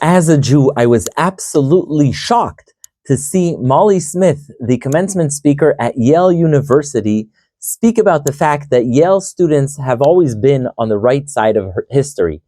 As a Jew, I was absolutely shocked to see Molly Smith, the commencement speaker at Yale University, speak about the fact that Yale students have always been on the right side of history.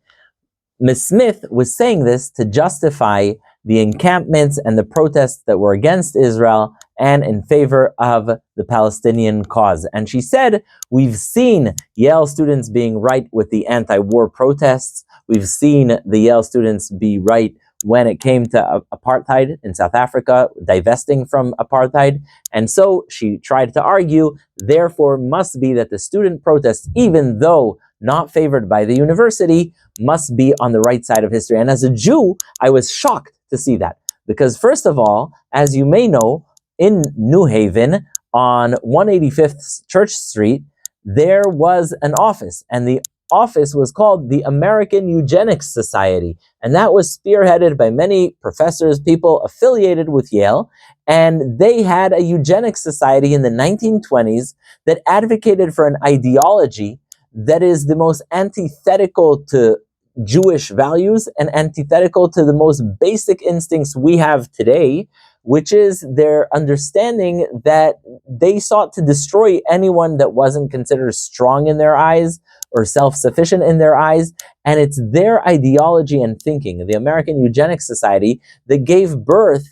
Ms. Smith was saying this to justify the encampments and the protests that were against Israel and in favor of the Palestinian cause. And she said, we've seen Yale students being right with the anti-war protests. We've seen the Yale students be right when it came to apartheid in South Africa, divesting from apartheid. And so she tried to argue, therefore must be that the student protests, even though not favored by the university, must be on the right side of history. And as a Jew, I was shocked to see that. Because first of all, as you may know, in New Haven, on 185th Church Street, there was an office, and the office was called the American Eugenics Society. And that was spearheaded by many professors, people affiliated with Yale. And they had a eugenics society in the 1920s that advocated for an ideology that is the most antithetical to Jewish values and antithetical to the most basic instincts we have today, which is their understanding that they sought to destroy anyone that wasn't considered strong in their eyes or self-sufficient in their eyes. And it's their ideology and thinking, the American Eugenics Society, that gave birth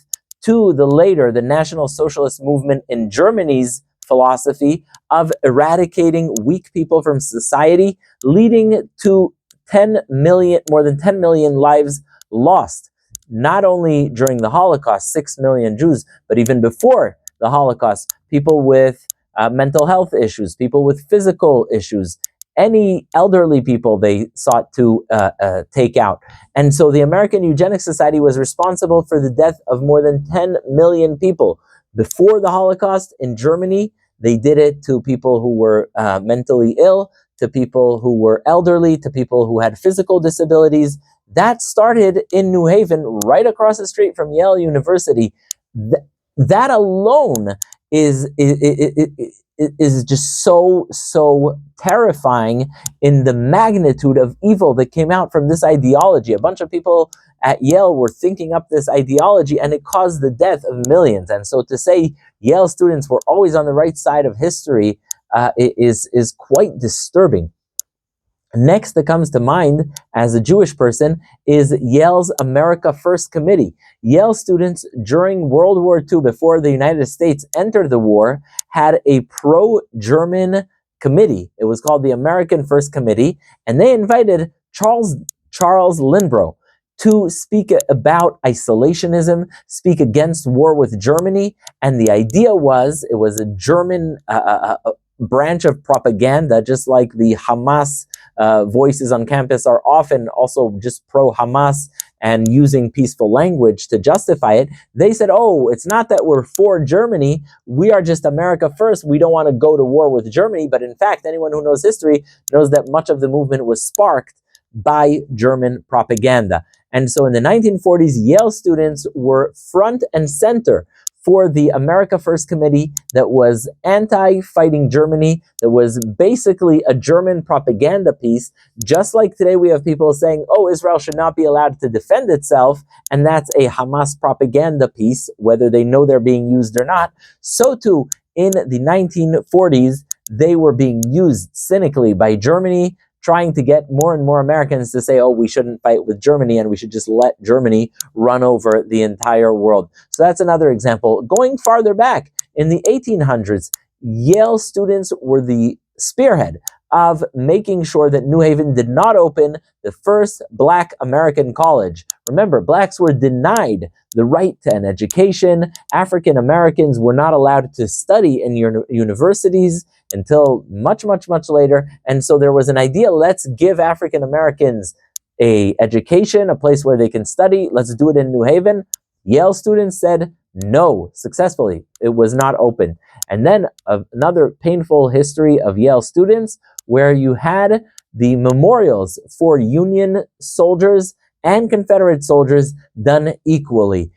to the National Socialist movement in Germany's philosophy of eradicating weak people from society, leading to more than 10 million lives lost. Not only during the Holocaust, 6 million Jews, but even before the Holocaust, people with mental health issues, people with physical issues, any elderly people they sought to take out. And so the American Eugenics Society was responsible for the death of more than 10 million people. Before the Holocaust in Germany, they did it to people who were mentally ill, to people who were elderly, to people who had physical disabilities. That started in New Haven, right across the street from Yale University. That alone is just so terrifying in the magnitude of evil that came out from this ideology. A bunch of people at Yale were thinking up this ideology, and it caused the death of millions. And so to say Yale students were always on the right side of history is quite disturbing. Next that comes to mind as a Jewish person is Yale's America First Committee. Yale students during World War II, before the United States entered the war, had a pro-German committee. It was called the American First Committee, and they invited Charles Lindbergh to speak about isolationism, speak against war with Germany. And the idea was, it was a German branch of propaganda, just like the Hamas voices on campus are often also just pro-Hamas and using peaceful language to justify it. They said, oh, it's not that we're for Germany, we are just America first, we don't want to go to war with Germany. But in fact, anyone who knows history knows that much of the movement was sparked by German propaganda. And so in the 1940s, Yale students were front and center for the America First Committee that was anti-fighting Germany, that was basically a German propaganda piece. Just like today we have people saying, oh, Israel should not be allowed to defend itself, and that's a Hamas propaganda piece, whether they know they're being used or not. So too, in the 1940s, they were being used cynically by Germany, trying to get more and more Americans to say, oh, we shouldn't fight with Germany and we should just let Germany run over the entire world. So that's another example. Going farther back, in the 1800s, Yale students were the spearhead of making sure that New Haven did not open the first Black American college. Remember, Blacks were denied the right to an education. African Americans were not allowed to study in universities until much later. And so there was an idea, let's give African Americans an education, a place where they can study. Let's do it in New Haven. Yale students said no, successfully. It was not open. And then another painful history of Yale students, where you had the memorials for Union soldiers and Confederate soldiers done equally.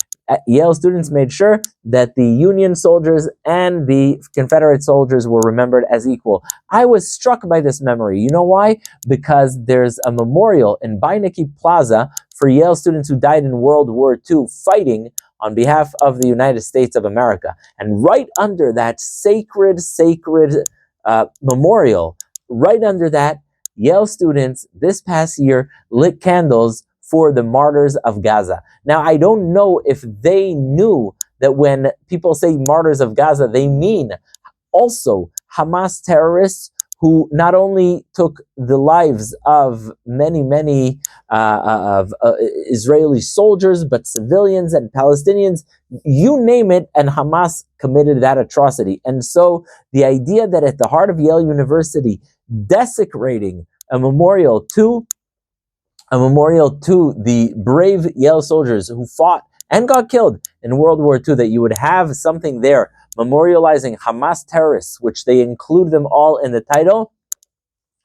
Yale students made sure that the Union soldiers and the Confederate soldiers were remembered as equal. I was struck by this memory. You know why? Because there's a memorial in Beinecke Plaza for Yale students who died in World War II fighting on behalf of the United States of America. And right under that sacred memorial, right under that, Yale students this past year lit candles for the martyrs of Gaza. Now, I don't know if they knew that when people say martyrs of Gaza, they mean also Hamas terrorists who not only took the lives of many Israeli soldiers, but civilians and Palestinians, you name it, and Hamas committed that atrocity. And so the idea that at the heart of Yale University, desecrating a memorial to the brave Yale soldiers who fought and got killed in World War II, that you would have something there memorializing Hamas terrorists, which they include them all in the title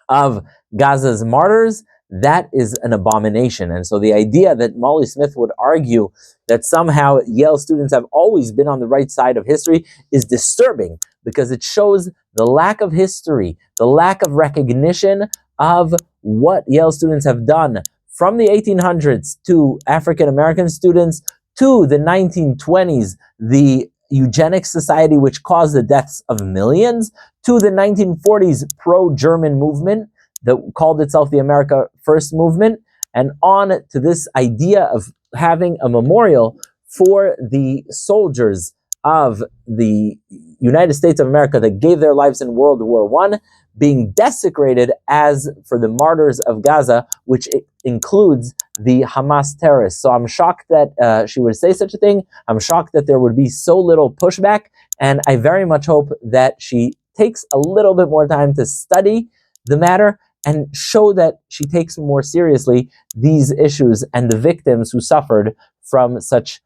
of Gaza's martyrs, that is an abomination. And so the idea that Molly Smith would argue that somehow Yale students have always been on the right side of history is disturbing, because it shows the lack of history, the lack of recognition of what Yale students have done from the 1800s to African American students, to the 1920s, the eugenics society which caused the deaths of millions, to the 1940s pro-German movement that called itself the America First movement, and on to this idea of having a memorial for the soldiers of the United States of America that gave their lives in World War I being desecrated as for the martyrs of Gaza, which includes the Hamas terrorists. So I'm shocked that she would say such a thing. I'm shocked that there would be so little pushback, and I very much hope that she takes a little bit more time to study the matter and show that she takes more seriously these issues and the victims who suffered from such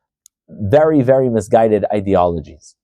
very misguided ideologies.